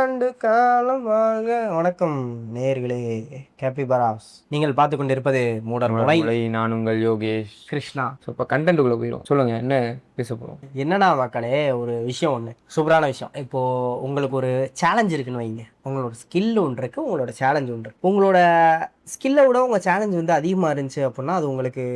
ஆண்டு காலம் வாழ்க. வணக்கம் நேயர்களே, கேபிபராஸ். நீங்கள் பார்த்து கொண்டிருப்பது மூடர் முளை. நான் உங்கள் யோகேஷ் கிருஷ்ணா. ஸோ இப்போ கண்டென்ட்டுக்குள்ளே போயிடும். சொல்லுங்கள், என்ன பேச போகிறோம்? என்னடா மக்களே, ஒரு விஷயம் ஒன்று, சூப்பரான விஷயம். இப்போது உங்களுக்கு ஒரு சேலஞ்ச் இருக்குன்னு வைங்க. உங்களோட ஸ்கில் ஒன்று இருக்குது, உங்களோட சேலஞ்ச் ஒன்று இருக்குது. உங்களோட ஸ்கில்லை விட உங்கள் சேலஞ்ச் வந்து அதிகமாக இருந்துச்சு அப்படின்னா அது உங்களுக்கு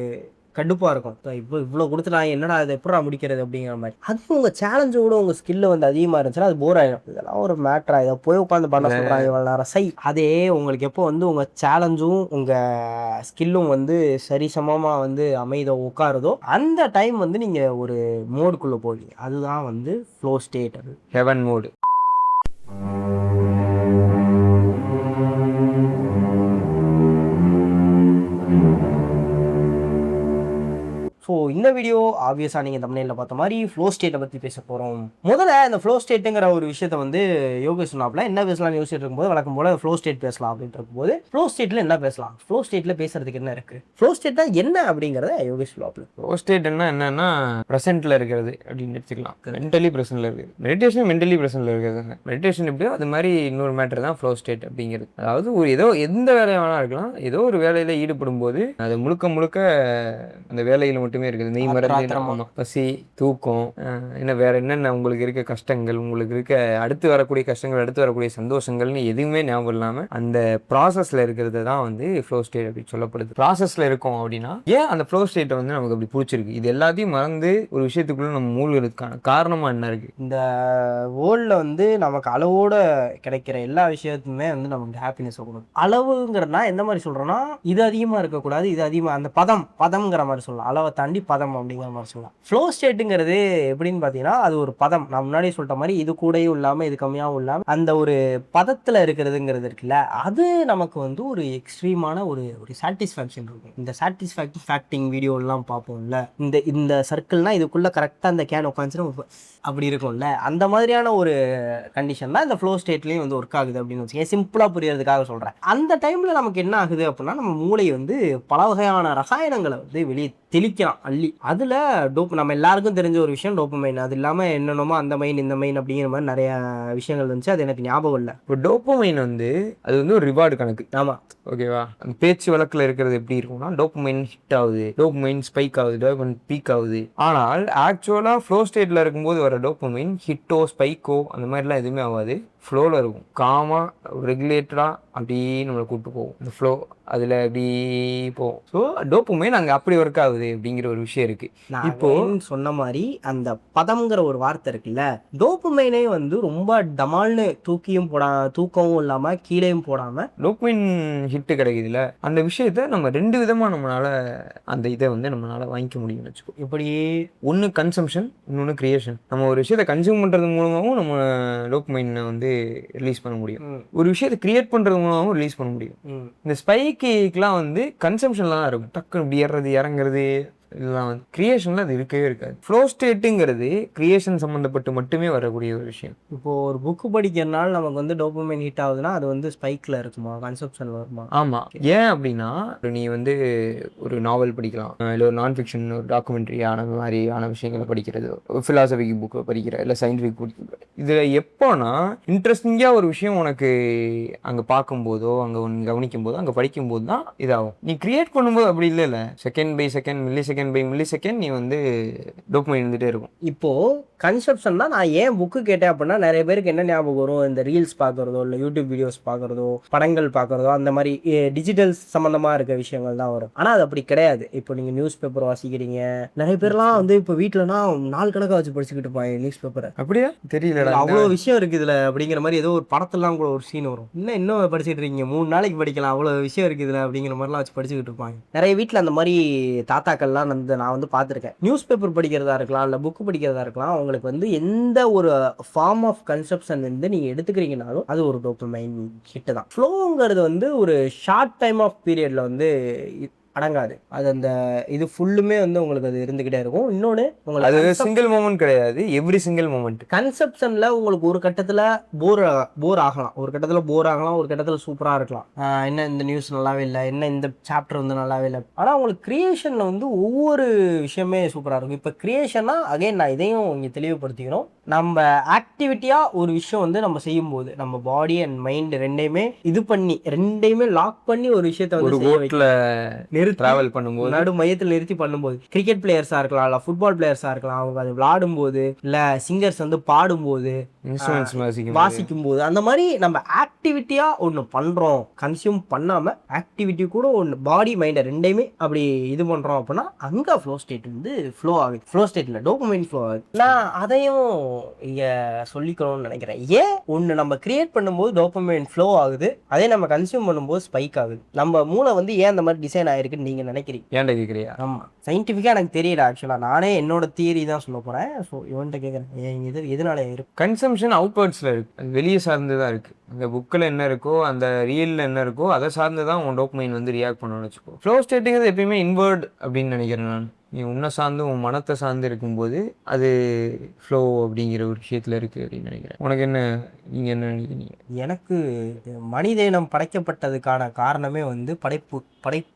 கடுப்பாக இருக்கும். இப்போ இவ்வளோ கொடுத்துட்டாங்க, என்னடா அதை எப்படா முடிக்கிறது அப்படிங்கிற மாதிரி. அது உங்கள் சேலஞ்சோட உங்கள் ஸ்கில்லு வந்து அதிகமாக இருந்துச்சுன்னா அது போர் ஆகிடும். இதெல்லாம் ஒரு மேட்ரா, இதை போய் உட்காந்து பண்ண சொல்கிறாங்க இவ்வளோ நேரம் சை. அதே உங்களுக்கு எப்போ வந்து உங்கள் சேலஞ்சும் உங்கள் ஸ்கில்லும் வந்து சரிசமமாக வந்து அமைதோ உட்காருதோ அந்த டைம் வந்து நீங்கள் ஒரு மோடுக்குள்ளே போவீங்க. அதுதான் வந்து ஃப்ளோ ஸ்டேட். அது ஹெவன் மோடு. ஸோ இந்த வீடியோ ஆப்வியஸாக நீங்கள் தமிழில் பார்த்த மாதிரி ஃப்ளோ ஸ்டேட்டை பற்றி பேச போகிறோம். முதல்ல இந்த ஃப்ளோ ஸ்டேட்டுங்கிற ஒரு விஷயத்தை வந்து யோகேஷ் சொன்னாப்ல, என்ன பேசலாம்னு யோசிச்சுட்டு இருக்கும்போது வழக்கம் போல் ஃப்ளோ ஸ்டேட் பேசலாம் அப்படின்ட்டு இருக்கும்போது ஃப்ளோ ஸ்டேட்டில் என்ன பேசலாம், ஃப்ளோ ஸ்டேட்டில் பேசுறதுக்கு என்ன இருக்குது, ஃப்ளோ ஸ்டேட் தான் என்ன அப்படிங்கிறத யோகேஷ் சொன்னாப்ல. ஃப்ளோ ஸ்டேட் என்னன்னா ப்ரெசென்ட்டில் இருக்கிறது அப்படின்னு எடுத்துக்கலாம். மென்டலி ப்ரெசென்ட்டில் இருக்குது. மெடிடேஷன் மென்டலி ப்ரெசென்ட்டில் இருக்கிறது. மெடிடேஷன் எப்படியோ அது மாதிரி இன்னொரு மேட்டர் தான் ஃப்ளோ ஸ்டேட் அப்படிங்கிறது. அதாவது ஒரு ஏதோ எந்த வேலையை வேணா இருக்கலாம், ஏதோ ஒரு வேலையில் ஈடுபடும் போது அது முழுக்க முழுக்க அந்த வேலையில் மட்டுமே இருக்குது. நெய் மருந்து, பசி, தூக்கம், என்ன வேற என்னென்ன உங்களுக்கு இருக்க கஷ்டங்கள், உங்களுக்கு இருக்க அடுத்து வரக்கூடிய கஷ்டங்கள், அடுத்து வரக்கூடிய சந்தோஷங்கள்னு எதுவுமே ஞாபகம் இல்லாமல் அந்த ப்ராசஸில் இருக்கிறது தான் வந்து ஃப்ளோ ஸ்டேட் அப்படி சொல்லப்படுது. ப்ராசஸில் இருக்கும் அப்படின்னா ஏன் அந்த ஃப்ளோ ஸ்டேட்டை வந்து நமக்கு அப்படி பிடிச்சிருக்கு? இது எல்லாத்தையும் மறந்து ஒரு விஷயத்துக்குள்ள நம்ம மூழ்கிறதுக்கான காரணமாக என்ன இருக்குது? இந்த வேர்ல்டில் வந்து நமக்கு அளவோட கிடைக்கிற எல்லா விஷயத்துமே வந்து நமக்கு ஹாப்பினஸ் கொடுக்கும். அளவுங்கிறதுனா எந்த மாதிரி சொல்கிறோன்னா, இது அதிகமாக இருக்கக்கூடாது, இது அதிகமாக, அந்த பதம்ங்கிற மாதிரி சொல்லலாம். அளவை தாண்டி பதம் அப்படிங்கிற மாதிரி சொல்லலாம். ஃப்ளோ ஸ்டேட்டுங்கிறது எப்படின்னு பார்த்தீங்கன்னா, அது ஒரு பதம். நான் முன்னாடி சொல்லிட்ட மாதிரி இது கூடயும் இல்லாமல் இது கம்மியாகவும் இல்லாமல் அந்த ஒரு பதத்தில் இருக்கிறதுங்கிறது இருக்குல்ல, அது நமக்கு வந்து ஒரு எக்ஸ்ட்ரீமான ஒரு சாட்டிஸ்ஃபேக்ஷன் இருக்கும். இந்த சாட்டிஸ்ஃபேக்டிங் வீடியோலாம் பார்ப்போம்ல, இந்த சர்க்கிள்னா இதுக்குள்ளே கரெக்டாக அந்த கேன் உட்காந்துச்சுன்னா அப்படி இருக்கும்ல, அந்த மாதிரியான ஒரு கண்டிஷன் தான் இந்த ஃப்ளோ ஸ்டேட்லேயும் வந்து ஒர்க் ஆகுது அப்படின்னு வச்சுக்கேன். சிம்பிளாக புரியறதுக்காக சொல்கிறேன். அந்த டைமில் நமக்கு என்ன ஆகுது அப்படின்னா, நம்ம மூளை வந்து பல வகையான ரசாயனங்களை வந்து வெளியே தெளிக்கலாம், அள்ளி. அதில் நம்ம எல்லாருக்கும் தெரிஞ்ச ஒரு விஷயம் டோப்பமைன். அது இல்லாமல் என்னென்னமோ அந்த மைன் இந்த மைன் அப்படிங்கிற மாதிரி நிறைய விஷயங்கள் இருந்துச்சு. அது எனக்கு ஞாபகம் இல்லை. இப்போ டோப்பமைன் வந்து அது வந்து ஒரு ரிவார்டு கணக்கு. ஆமாம், ஓகேவா? அந்த பேச்சு வழக்கில் இருக்கிறது எப்படி இருக்கும்னா, டோப்பமைன் ஹிட் ஆகுது, டோப்பமைன் ஸ்பைக் ஆகுது, டோப்பமைன் பீக் ஆகுது. ஆனால் ஆக்சுவலாக ஃப்ளோ ஸ்டேட்டில் இருக்கும்போது வர டோப்பமைன் ஹிட்டோ ஸ்பைக்கோ அந்த மாதிரிலாம் எதுவுமே ஆகாது. ஃப்ளோவில் இருக்கும். காமாக ரெகுலேட்டடாக அப்படியே நம்மளை கூப்பிட்டு போகும். இந்த ஃப்ளோ அதில் அப்படி போகும். ஸோ டோப்பமைன் அங்கே அப்படி ஒர்க் ஆகுது அப்படிங்கிற ஒரு விஷயம் இருக்குது. இப்போ சொன்ன மாதிரி அந்த பதம்ங்கிற ஒரு வார்த்தை இருக்குல்ல, டோப்பமைனே வந்து ரொம்ப டமால்னு தூக்கவும் இல்லாமல் கீழேயும் போடாமல் டோப்பமைன் ஹிட்டு கிடைக்குதுல்ல, அந்த விஷயத்த நம்ம ரெண்டு விதமாக நம்மளால் அந்த இதை வந்து நம்மளால் வாங்கிக்க முடியும்னு வச்சுக்கோ. இப்படி ஒன்று கன்சம்ஷன், இன்னொன்று கிரியேஷன். நம்ம ஒரு விஷயத்தை கன்சியூம் பண்ணுறது மூலமாகவும் நம்ம டோப்பமைனை வந்து ரிலீஸ் பண்ண முடியும். ஒரு விஷயத்தை கிரியேட் பண்றது மூலமாகவும் ரிலீஸ் பண்ண முடியும். இந்த ஸ்பைக்குலாம் வந்து கன்சம்ஷன்ல தான் இருக்கும். டக்குன்னு இப்படி ஏறுறது இறங்குறது இதெல்லாம் வந்து கிரியேஷன்ல அது இருக்கவே இருக்காது. ஃப்ளோ ஸ்டேட்டுங்கிறது கிரியேஷன் சம்மந்தப்பட்டு மட்டுமே வரக்கூடிய ஒரு விஷயம். இப்போ ஒரு புக்கு படிக்கிறனால நமக்கு வந்து டோப்பமைன் ஹிட் ஆகுதுன்னா அது வந்து ஸ்பைக்ல இருக்குமா, கன்செப்ஷன்ல வருமா? ஆமா. ஏன் அப்படின்னா, நீ வந்து ஒரு நாவல் படிக்கலாம், இல்லை ஒரு நான் ஃபிக்ஷன், ஒரு டாக்குமெண்ட்ரி மாதிரியான விஷயங்களை படிக்கிறது, ஃபிலாசபிக் புக்கை படிக்கிற, இல்லை சயின்டிஃபிக் புக். இதில் எப்போனா இன்ட்ரெஸ்டிங்காக ஒரு விஷயம் உனக்கு அங்கே பார்க்கும்போதோ, அங்கே ஒன்று கவனிக்கும் போதோ, அங்கே படிக்கும்போது தான் இதாகும். நீ கிரியேட் பண்ணும்போது அப்படி இல்லை. Second by second, millisecond நீ வந்து டோப்பமைன் இருந்துகிட்டே இருக்கும். இப்போது கன்செப்ஷன் தான். நான் ஏன் புக்கு கேட்டேன் அப்படின்னா, நிறைய பேருக்கு என்ன ஞாபகம் வரும், இந்த ரீல்ஸ் பார்க்குறதோ, இல்லை யூடியூப் வீடியோஸ் பார்க்குறதோ, படங்கள் பார்க்குறதோ, அந்த மாதிரி டிஜிட்டல் சம்மந்தமாக இருக்க விஷயங்கள் தான் வரும். ஆனால் அது அப்படி கிடையாது. இப்போ நீங்கள் நியூஸ் பேப்பர் வாசிக்கிறீங்க, நிறைய பேர்லாம் வந்து இப்போ வீட்டிலனா நாள் கணக்காக வச்சு படிச்சுக்கிட்டு இருப்பாங்க நியூஸ் பேப்பரை. அப்படியா? தெரியல, அவ்வளோ விஷயம் இருக்குது இதில் அப்படிங்கிற மாதிரி ஏதோ ஒரு படத்துலாம் கூட ஒரு சீன் வரும். இன்னும் படிச்சுட்டு இருக்கீங்க, 3 நாளைக்கு படிக்கலாம், அவ்வளோ விஷயம் இருக்குது இதில் அப்படிங்கிற மாதிரிலாம் வச்சு படிச்சுக்கிட்டு இருப்பாங்க. நிறைய வீட்டில் அந்த மாதிரி தாத்தாக்கள்லாம் நான் வந்து பார்த்துருக்கேன். நியூஸ் பேப்பர் படிக்கிறதா இருக்கலாம், இல்லை புக்கு படிக்கிறதா இருக்கலாம், அவங்களுக்கு வந்து எந்த ஒரு ஃபார்ம் ஆஃப் கன்செப்ஷன் வந்து நீங்கள் எடுத்துக்கிறீங்கனாலும் அது ஒரு டோப்பமைன் ஹிட் தான். ஃப்ளோங்கிறது வந்து ஒரு ஷார்ட் டைம் ஆஃப் பீரியடில் வந்து அடங்காது. அது அந்த இது ஃபுல்லுமே வந்து உங்களுக்கு அது இருந்துகிட்டே இருக்கும். இன்னொன்று உங்களுக்கு அது சிங்கிள் மொமெண்ட் கிடையாது, எவ்ரி சிங்கிள் மொமெண்ட். கன்செப்ஷனில் உங்களுக்கு ஒரு கட்டத்தில் போர் ஆகலாம், ஒரு கட்டத்தில் சூப்பராக இருக்கலாம். என்ன இந்த நியூஸ் நல்லாவே இல்லை, என்ன இந்த சாப்டர் வந்து நல்லாவே இல்லை. ஆனால் உங்களுக்கு கிரியேஷனில் வந்து ஒவ்வொரு விஷயமே சூப்பராக இருக்கும். இப்போ கிரியேஷன்னா அகைன் நான் இதையும் இங்கே தெளிவுபடுத்திக்கிறோம். நம்ம ஆக்டிவிட்டியாக ஒரு விஷயம் வந்து நம்ம செய்யும்போது நம்ம பாடி அண்ட் மைண்ட் ரெண்டையுமே லாக் பண்ணி ஒரு விஷயத்த வந்து செய்ய நிறுத்தி டிராவல் பண்ணும்போது நடு மையத்தில் நிறுத்தி பண்ணும்போது கிரிக்கெட் பிளேயர்ஸாக இருக்கலாம் இல்லை ஃபுட்பால் பிளேயர்ஸாக இருக்கலாம், அவங்க அது விளாடும் போது இல்லை சிங்கர்ஸ் வந்து பாடும்போது வாசிக்கும் போது அந்த மாதிரி நம்ம ஆக்டிவிட்டியாக ஒன்று பண்ணுறோம், கன்சியூம் பண்ணாமல் ஆக்டிவிட்டி கூட ஒன்று பாடி மைண்டை ரெண்டையுமே அப்படி இது பண்ணுறோம் அப்படின்னா அங்கே ஃப்ளோ ஸ்டேட் வந்து ஃப்ளோ ஆகுது. ஃப்ளோ ஸ்டேட்டில் டோபமைன் ஃப்ளோ ஆகுது. நான் அதையும் இங்கே சொல்லிக்கணும்னு நினைக்கிறேன். ஏன் ஒன்று நம்ம கிரியேட் பண்ணும்போது டோபமைன் ஃப்ளோ ஆகுது, அதே நம்ம கன்சியூம் பண்ணும்போது ஸ்பைக் ஆகுது. நம்ம மூளை வந்து ஏன் அந்த மாதிரி டிசைன் ஆகிருக்குன்னு நீங்கள் நினைக்கிறீங்க? ஏன்டா கேட்குறியா? ஆமாம், சயின்டிஃபிக்காக எனக்கு தெரியல. ஆக்சுவலாக நானே என்னோட தியரி தான் சொல்ல போகிறேன். ஸோ இவன்கிட்ட கேட்குறேன், எதனால இருக்கு? கன்சம்ஷன் அவுட்வர்ட்ஸில் இருக்குது, அது வெளியே சார்ந்து தான் இருக்குது. அந்த புக்கில் என்ன இருக்கோ அந்த ரியலில் என்ன இருக்கோ அதை சார்ந்து தான் உன் டோபமைன் வந்து ரியாக்ட் பண்ணணும்னு வச்சுக்கோ. ஃப்ளோ ஸ்டேட்டுங்கிறது எப்பயுமே இன்வர்ட் அப்படின்னு நினைக்கிறேன் நான். நீ உன்னை சார்ந்து உன் மனத்தை சார்ந்து இருக்கும்போது அது ஃப்ளோ அப்படிங்கிற ஒரு விஷயத்தில் இருக்குது அப்படின்னு நினைக்கிறேன். உனக்கு என்ன, நீங்கள் என்ன நினைக்கிறீங்க? எனக்கு மனித இனம் படைக்கப்பட்டதுக்கான காரணமே வந்து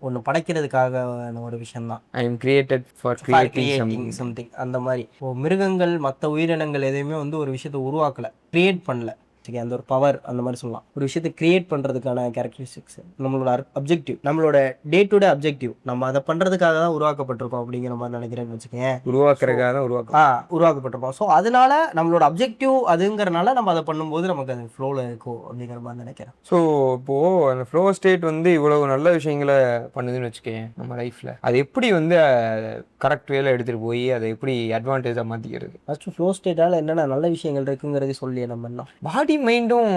ஒன்று படைக்கிறதுக்காக ஒரு விஷயம்தான். I am created for creating something. அந்த மாதிரி மிருகங்கள் மற்ற உயிரினங்கள் எதையுமே வந்து ஒரு விஷயத்தை உருவாக்கலை, கிரியேட் பண்ணல. அந்த ஒரு பவர் அந்த மாதிரி சொல்லலாம். ஒரு விஷயத்தை கிரியேட் பண்ணுறதுக்கான கேரக்டரிஸ்டிக்ஸ் நம்மளோட அப்ஜெக்டிவ், நம்மளோட டே டு டே அப்ஜெக்டிவ், நம்ம அதை பண்ணுறதுக்காக தான் உருவாக்கப்பட்டிருக்கோம் அப்படிங்கிற மாதிரி நினைக்கிறேன்னு வச்சுக்கேன். உருவாக்குறதுக்காக தான் உருவாக்கப்பட்டிருப்போம். ஸோ அதனால நம்மளோட அப்ஜெக்டிவ் அதுங்கிறனால நம்ம அதை பண்ணும்போது நமக்கு அது ஃப்ளோவில் இருக்கும் அப்படிங்கிற மாதிரி நினைக்கிறேன். ஸோ இப்போது அந்த ஃப்ளோ ஸ்டேட் வந்து இவ்வளவு நல்ல விஷயங்களை பண்ணுதுன்னு வச்சுக்கேன் நம்ம லைஃப்பில். அது எப்படி வந்து கரெக்ட் வேலை எடுத்துகிட்டு போய் அதை எப்படி அட்வான்டேஜாக மாற்றிக்கிறது? ஃபஸ்ட்டு ஃப்ளோ ஸ்டேட்டால் என்னென்ன நல்ல விஷயங்கள் இருக்குங்கிறதே சொல்லியே நம்ம என்ன பாடி மைண்டும்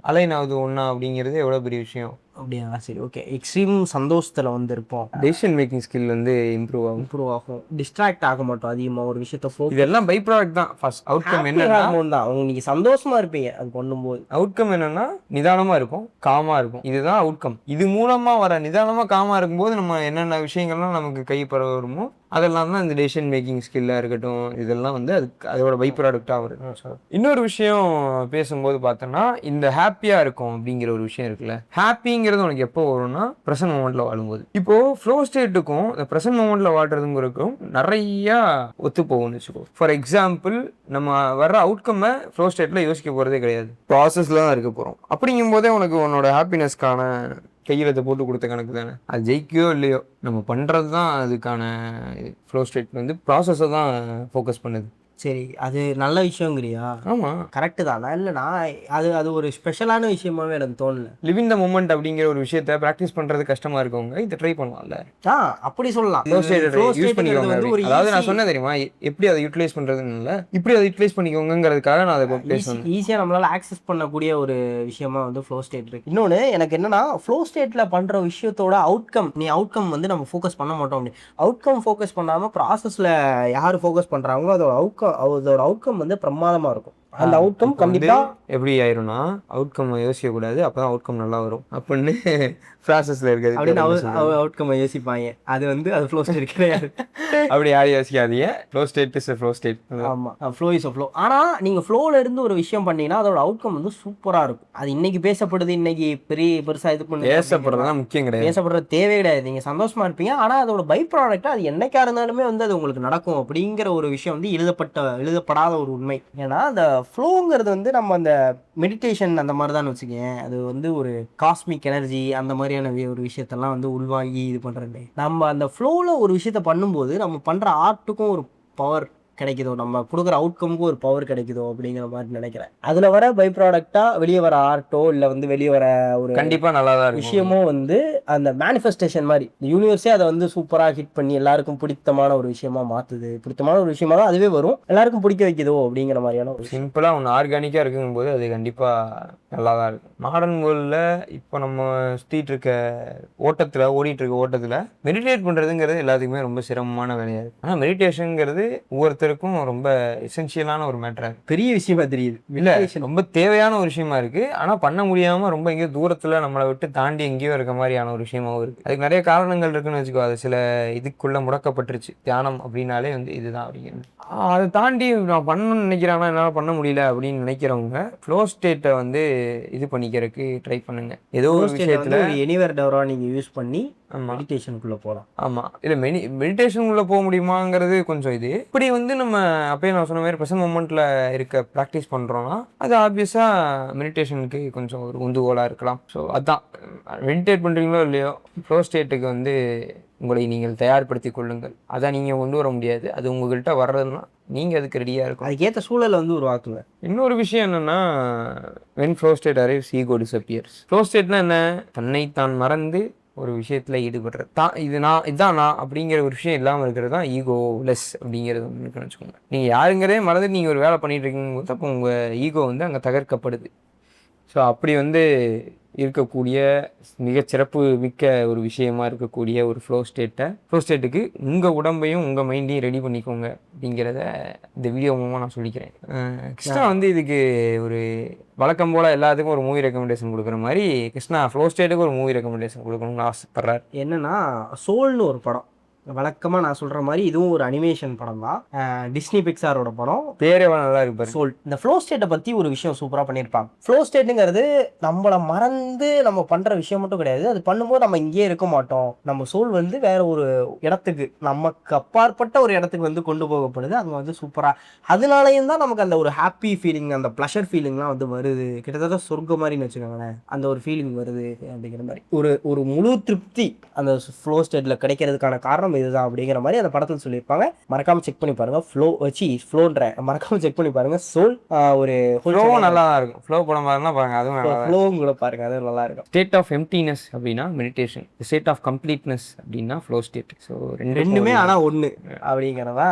அலைன் ஆகுது ஒன்றா அப்படிங்கிறது எவ்வளோ பெரிய விஷயம். அப்படியா? சரி, ஓகே. எக்ஸ்ட்ரீம் சந்தோஷத்தில் வந்து இருப்போம், டெசிஷன் மேக்கிங் ஸ்கில் வந்து இம்ப்ரூவ் ஆகும், டிஸ்ட்ராக்ட் ஆக மாட்டோம் அதிகமாக ஒரு விஷயத்த. இதெல்லாம் பை ப்ராடக்ட் தான். ஃபர்ஸ்ட் அவுட்கம் என்னன்னா தான் அவங்க நீங்கள் சந்தோஷமாக இருப்பீங்க அது பண்ணும்போது. அவுட்கம் என்னன்னா நிதானமாக இருக்கும், காமாக இருக்கும். இதுதான் அவுட்கம். இது மூலமாக வர நிதானமாக காமாக இருக்கும்போது நம்ம என்னென்ன விஷயங்கள்லாம் நமக்கு கைப்பற வருமோ அதெல்லாம் தான் இந்த டெசிஷன் மேக்கிங் ஸ்கில்லாக இருக்கட்டும், இதெல்லாம் வந்து அதோட பை ப்ராடக்டாக வரும். இன்னொரு விஷயம் பேசும்போது பார்த்தோன்னா இந்த ஹாப்பியாக இருக்கும் அப்படிங்கிற ஒரு விஷயம் இருக்குல்ல. ஹாப்பிங்கிறது உனக்கு எப்போ வரும்னா ப்ரெசன்ட் மொமெண்ட்டில் வாழும்போது. இப்போது ஃப்ளோ ஸ்டேட்டுக்கும் இந்த ப்ரெசன்ட் மொமெண்ட்டில் வாழ்றதுங்கிறதுக்கும் நிறையா ஒத்து போகும்னு வச்சுக்கோ. ஃபார் எக்ஸாம்பிள், நம்ம வர்ற அவுட்கம்மை ஃப்ளோ ஸ்டேட்டில் யோசிக்க போகிறதே கிடையாது, ப்ராசஸில் தான் இருக்க போகிறோம். அப்படிங்கும்போதே உனக்கு உன்னோட ஹாப்பினஸ்க்கான கையெழுத்தை போட்டு கொடுத்த கணக்கு தானே. அது ஜெயிக்கையோ இல்லையோ நம்ம பண்ணுறது தான் அதுக்கான ஃப்ளோ ஸ்டேட் வந்து ப்ராசஸை தான் ஃபோக்கஸ் பண்ணுது. சரி, அது நல்ல விஷயங்கிறியா? ஆமாம், கரெக்டு தான். இல்லைனா அது ஒரு ஸ்பெஷலான விஷயமாவே எனக்கு தோணல. லிவிங் த மூமெண்ட் அப்படிங்கிற ஒரு விஷயத்த ப்ராக்டிஸ் பண்ணுறது கஷ்டமாக இருக்கவங்க இதை ட்ரை பண்ணலாம்ல. அப்படி சொல்லலாம். யூஸ் பண்ணிக்கோங்க. அதாவது நான் சொன்னேன் தெரியுமா, எப்படி அதை யூட்டிலைஸ் பண்ணுறதுன்னு இல்லை, இப்படி அதை யூட்டிலைஸ் பண்ணிக்கோங்கிறதுக்காக நான் அதை பேசுவேன். ஈஸியாக நம்மளால் ஆக்சஸ் பண்ணக்கூடிய ஒரு விஷயமா வந்து ஃப்ளோ ஸ்டேட் இருக்கு. இன்னொன்று எனக்கு என்னன்னா, ஃப்ளோ ஸ்டேட்டில் பண்ணுற விஷயத்தோட அவுட்கம் வந்து நம்ம ஃபோக்கஸ் பண்ண மாட்டோம். அப்படி அவுட்கம் ஃபோக்கஸ் பண்ணாமல் ப்ராசஸில் யார் ஃபோக்கஸ் பண்ணுறாங்களோ அதோட அவுட்கம் வந்து பிரமாதமாக இருக்கும். அந்த அவுட்கம் கண்டிப்பா எப்படி ஆயிரும்னா, அவுட்கம் யோசிக்க கூடாது, அப்பதான் அவுட்கம் நல்லா வரும் அப்படின்னு ப்ராசஸ்ல இருக்கிறது அப்படின்னு அவுட்கம் யோசிப்பாங்க. அது வந்து அது ஃப்ளோ ஸ்டேட் கிடையாது. அப்படி யாரும் யோசிக்காதீங்க. Flow state is flow state. ஆமா, ஃப்ளோ இஸ் ஃப்ளோ. ஆனா நீங்க ஃப்ளோல இருந்து ஒரு விஷயம் பண்ணீங்கன்னா அதோட அவுட்கம் வந்து சூப்பரா இருக்கும். அது இன்னைக்கு பேசப்படுது, இன்னைக்கு பெருசா இது பண்ணி பேசப்படுறதுதான் முக்கியம் கிடையாது, பேசப்படுறது தேவையே கிடையாது. நீங்க சந்தோஷமா இருப்பீங்க, ஆனா அதோட பை ப்ராடக்டா அது என்னைக்கா இருந்தாலுமே வந்து அது உங்களுக்கு நடக்கும் அப்படிங்கிற ஒரு விஷயம் வந்து எழுதப்படாத ஒரு உண்மை. ஏன்னா அந்த ஃப்ளோங்கிறது வந்து நம்ம அந்த மெடிடேஷன் அந்த மாதிரி தான் வச்சுக்கேன். அது வந்து ஒரு காஸ்மிக் எனர்ஜி அந்த மாதிரியான ஒரு விஷயத்தெல்லாம் வந்து உள்வாங்கி இது பண்ணுறது. நம்ம அந்த ஃப்ளோவில் ஒரு விஷயத்த பண்ணும்போது நம்ம பண்ணுற ஆர்ட்டுக்கும் ஒரு பவர் கிடைக்குதோ, நம்ம கொடுக்குற அவுட்கமுக்கு ஒரு பவர் கிடைக்குதோ அப்படிங்கிற மாதிரி நினைக்கிறேன். அதில் வர பை ப்ராடக்டாக வெளியே வர ஆர்ட்டோ இல்லை வந்து வெளியே வர ஒரு கண்டிப்பாக நல்லா தான் விஷயமோ வந்து அந்த மேனிஃபெஸ்டேஷன் மாதிரி யூனிவர்ஸே அதை வந்து சூப்பராக ஹிட் பண்ணி எல்லாருக்கும் பிடித்தமான ஒரு விஷயமா மாற்றுது. பிடித்தமான ஒரு விஷயமா தான் அதுவே வரும், எல்லாருக்கும் பிடிக்க வைக்குதோ அப்படிங்கிற மாதிரியான ஒரு சிம்பிளாக ஒன்று ஆர்கானிக்காக இருக்குங்கும்போது அது கண்டிப்பாக நல்லா தான் இருக்கும். மாடர்ன் வேர்ல்டில் இப்போ நம்ம சுற்றிட்டு இருக்க ஓடிட்டு இருக்க ஓட்டத்தில் மெடிடேட் பண்ணுறதுங்கிறது எல்லாத்துக்குமே ரொம்ப சிரமமான வேலையாக இருக்குது. ஆனால் மெடிடேஷனுங்கிறது ஒவ்வொருத்தருக்கும் ரொம்ப எசென்ஷியலான ஒரு மேட்டரா இருக்கு. பெரிய விஷயமா தெரியுது, இல்ல ரொம்ப தேவையான ஒரு விஷயமா இருக்கு. ஆனா பண்ண முடியாம ரொம்ப எங்கேயோ தூரத்துல நம்மளை விட்டு தாண்டி எங்கேயோ இருக்க மாதிரியான ஒரு விஷயமாவும் இருக்கு. அதுக்கு நிறைய காரணங்கள் இருக்குன்னு வச்சுக்கோ. அது சில இதுக்குள்ள முடக்கப்பட்டுருச்சு. தியானம் அப்படின்னாலே வந்து இதுதான் அப்படிங்கிறது. அதை தாண்டி நான் பண்ணணும்னு நினைக்கிறேன், என்னால் பண்ண முடியல அப்படின்னு நினைக்கிறவங்க ஃப்ளோ ஸ்டேட்டை வந்து இது பண்ணிக்கிறதுக்கு ட்ரை பண்ணுங்க. ஏதோ ஒரு விஷயத்துல எனிவேர் டவரா நீங்க யூஸ் பண்ணி மெடிடேஷனுக்குள்ள போகலாம். ஆமாம், இல்லை மெடிடேஷனுக்குள்ளே போக முடியுமாங்கிறது கொஞ்சம் இது. இப்படி வந்து நம்ம அப்பயே நான் சொன்ன மாதிரி ப்ரெசன்ட் மூமெண்ட்டில் இருக்க ப்ராக்டிஸ் பண்ணுறோன்னா அது ஆப்வியஸாக மெடிடேஷனுக்கு கொஞ்சம் ஒரு உந்துகோலாக இருக்கலாம். ஸோ அதான் மெடிடேட் பண்ணுறீங்களோ இல்லையோ ஃப்ளோ ஸ்டேட்டுக்கு வந்து உங்களை நீங்கள் தயார்படுத்தி கொள்ளுங்கள். அதை நீங்கள் கொண்டு வர முடியாது, அது உங்கள்கிட்ட வர்றதுன்னா நீங்கள் அதுக்கு ரெடியாக இருக்கும். அதுக்கேற்ற சூழலை வந்து உருவாக்குங்க. இன்னொரு விஷயம் என்னென்னா when flow state arrives ego disappears. Flow ஸ்டேட்னா என்ன? தன்னைத்தான் மறந்து ஒரு விஷயத்தில் ஈடுபடுறது தான். இதுதான் நான் அப்படிங்கிற ஒரு விஷயம் இல்லாமல் இருக்கிறது தான் ஈகோ லெஸ் அப்படிங்கிறது வந்து இருக்குன்னு வச்சுக்கோங்க. நீங்கள் யாருங்கிறதே மறந்து நீங்கள் ஒரு வேலை பண்ணிட்டு இருக்கீங்க, அப்போ உங்கள் ஈகோ வந்து அங்கே தகர்க்கப்படுது. ஸோ அப்படி வந்து இருக்கக்கூடிய மிகச்சிறப்பு மிக்க ஒரு விஷயமா இருக்கக்கூடிய ஒரு ஃப்ளோ ஸ்டேட்டுக்கு உங்கள் உடம்பையும் உங்கள் மைண்டையும் ரெடி பண்ணிக்கோங்க அப்படிங்கிறத இந்த வீடியோ மூலமாக நான் சொல்லிக்கிறேன். கிருஷ்ணா வந்து இதுக்கு ஒரு வழக்கம் போல் எல்லாத்துக்கும் ஒரு மூவி ரெக்கமெண்டேஷன் கொடுக்குற மாதிரி கிருஷ்ணா ஃப்ளோ ஸ்டேட்டுக்கு ஒரு மூவி ரெக்கமெண்டேஷன் கொடுக்கணும்னு ஆசைப்படுறார். என்னன்னா சோல்னு ஒரு படம், வழக்கமாக நான் சொல்கிற மாதிரி இதுவும் ஒரு அனிமேஷன் படம் தான். டிஸ்னி பிக்சாரோட படம். பேரே நல்லா இருக்கு. சோல். இந்த ஃப்ளோ ஸ்டேட்டை பற்றி ஒரு விஷயம் சூப்பராக பண்ணியிருப்பாங்க. ஃப்ளோ ஸ்டேட்டுங்கிறது நம்மளை மறந்து நம்ம பண்ணுற விஷயம் மட்டும் கிடையாது. அது பண்ணும்போது நம்ம இங்கேயே இருக்க மாட்டோம். நம்ம சோல் வந்து வேற ஒரு இடத்துக்கு, நமக்கு அப்பாற்பட்ட ஒரு இடத்துக்கு வந்து கொண்டு போகப்படுது. அங்கே வந்து சூப்பராக, அதனாலையும் தான் நமக்கு அந்த ஒரு ஹாப்பி ஃபீலிங், அந்த ப்ளஷர் ஃபீலிங்லாம் வந்து வருது. கிட்டத்தட்ட சொர்க்க மாதிரின்னு வச்சுக்கோங்களேன், அந்த ஒரு ஃபீலிங் வருது அப்படிங்கிற மாதிரி ஒரு முழு திருப்தி அந்த ஃப்ளோ ஸ்டேட்டில் கிடைக்கிறதுக்கான காரணம் இதுதான் அப்படிங்கிற மாதிரி அந்த படத்தில் சொல்லியிருப்பாங்க. மறக்காம செக் பண்ணி பாருங்க. மறக்காம செக் பண்ணி பாருங்க. சோல் ஒரு நல்லா தான் இருக்கும். ஃப்ளோ படம் பாருங்க, அதுவும் ஃப்ளோவும் கூட பாருங்க, அது நல்லா இருக்கும். ஸ்டேட் ஆஃப் எம்ப்டினஸ் அப்படின்னா மெடிடேஷன், ஸ்டேட் ஆஃப் கம்ப்ளீட்னஸ் அப்படின்னா ஃப்ளோ ஸ்டேட். ஸோ ரெண்டுமே ஆனால் ஒன்று அப்படிங்கிறதா.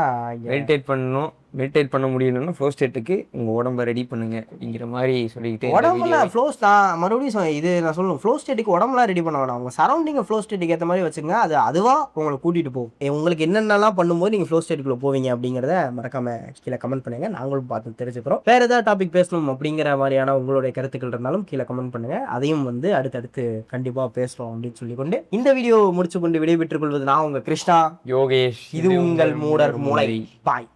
மெடிடேட் பண்ண முடியணும்னா ஃப்ளோ ஸ்டேட்டுக்கு உங்கள் உடம்பை ரெடி பண்ணுங்க அப்படிங்கிற மாதிரி சொல்லிக்கிட்டு உடம்புல ஃப்ளோஸ் தான். மறுபடியும் இது நான் சொல்லணும், ஃப்ளோ ஸ்டேட்டுக்கு உடம்புலாம் ரெடி பண்ண வேணாம். உங்கள் சரௌண்டிங்கை ஃப்ளோ ஸ்டேட்டுக்கு ஏற்ற மாதிரி வச்சுங்க. அது அதுவாக உங்களை கூட்டிகிட்டு போகும். உங்களுக்கு என்னென்னலாம் பண்ணும்போது நீங்கள் ஃப்ளோ ஸ்டேட்டுக்குள்ளே போவீங்க அப்படிங்கிறத மறக்காம கீழே கமெண்ட் பண்ணுங்க, நாங்களும் பார்த்து தெரிஞ்சுக்கிறோம். வேறு ஏதாவது டாபிக் பேசணும் அப்படிங்கிற மாதிரியான உங்களுடைய கருத்துக்கள் இருந்தாலும் கீழே கமெண்ட் பண்ணுங்க. அதையும் வந்து அடுத்தடுத்து கண்டிப்பாக பேசுகிறோம் அப்படின்னு சொல்லிக்கொண்டு இந்த வீடியோ முடிச்சு கொண்டு விடைபெற்றுக் கொள்வது நான் உங்கள் கிருஷ்ணா, யோகேஷ். இது உங்கள் மூடர் மூளை. பாய்.